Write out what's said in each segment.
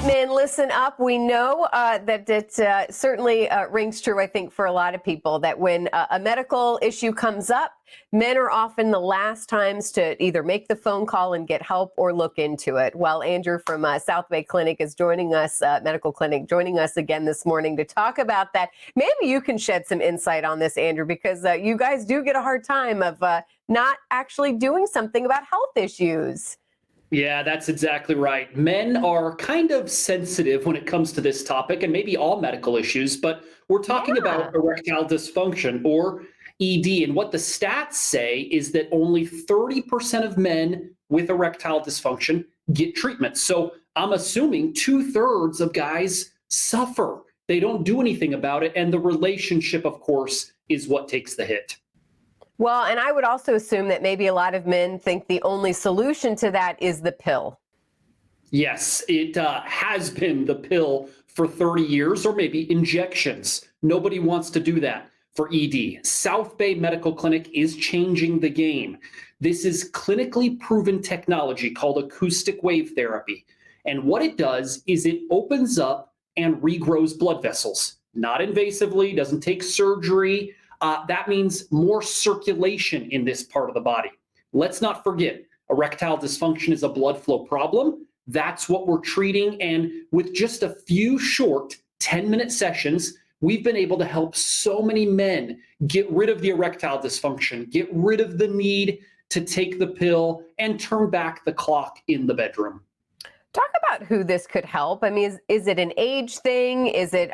men, listen up. We know that it certainly rings true, I think, for a lot of people that when a medical issue comes up, men are often the last times to either make the phone call and get help or look into it. Well, Andrew from South Bay Clinic is joining us, medical clinic, joining us again this morning to talk about that. Maybe you can shed some insight on this, Andrew, because you guys do get a hard time of not actually doing something about health issues. Yeah, that's exactly right. Men are kind of sensitive when it comes to this topic and maybe all medical issues, but we're talking about erectile dysfunction or ED. And what the stats say is that only 30% of men with erectile dysfunction get treatment. So I'm assuming 2/3 of guys suffer. They don't do anything about it. And the relationship, of course, is what takes the hit. Well, and I would also assume that maybe a lot of men think the only solution to that is the pill. Yes, it has been the pill for 30 years or maybe injections. Nobody wants to do that for ED. South Bay Medical Clinic is changing the game. This is clinically proven technology called acoustic wave therapy. And what it does is it opens up and regrows blood vessels, not invasively, doesn't take surgery. That means more circulation in this part of the body. Let's not forget, erectile dysfunction is a blood flow problem. That's what we're treating. And with just a few short 10-minute sessions, we've been able to help so many men get rid of the erectile dysfunction, get rid of the need to take the pill, and turn back the clock in the bedroom. Talk about who this could help. I mean, is it an age thing? Is it,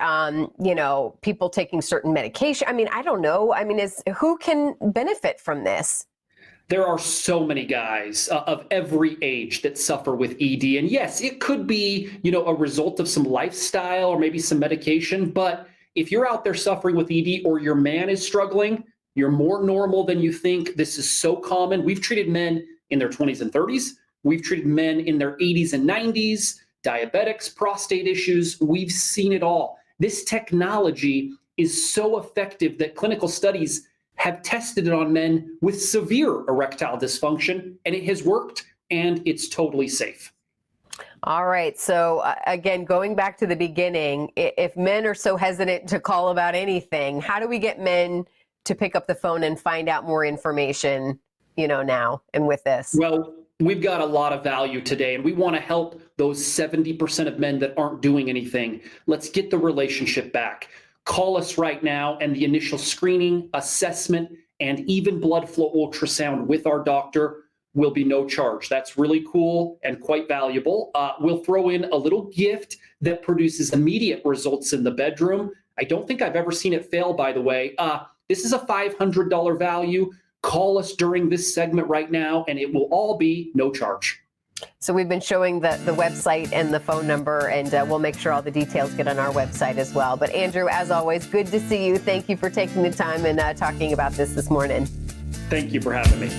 people taking certain medication? I mean, I don't know. I mean, who can benefit from this? There are so many guys of every age that suffer with ED. And yes, it could be, a result of some lifestyle or maybe some medication. But if you're out there suffering with ED or your man is struggling, you're more normal than you think. This is so common. We've treated men in their 20s and 30s. We've treated men in their 80s and 90s, diabetics, prostate issues. We've seen it all. This technology is so effective that clinical studies have tested it on men with severe erectile dysfunction, and it has worked, and it's totally safe. All right. So again, going back to the beginning, if men are so hesitant to call about anything, how do we get men to pick up the phone and find out more information, now and with this? Well, we've got a lot of value today, and we want to help those 70% of men that aren't doing anything. Let's get the relationship back. Call us right now, and the initial screening, assessment, and even blood flow ultrasound with our doctor will be no charge. That's really cool and quite valuable. We'll throw in a little gift that produces immediate results in the bedroom. I don't think I've ever seen it fail, by the way. This is a $500 value. Call us during this segment right now, and it will all be no charge. So we've been showing the website and the phone number, and we'll make sure all the details get on our website as well. But Andrew, as always, good to see you. Thank you for taking the time and talking about this morning. Thank you for having me.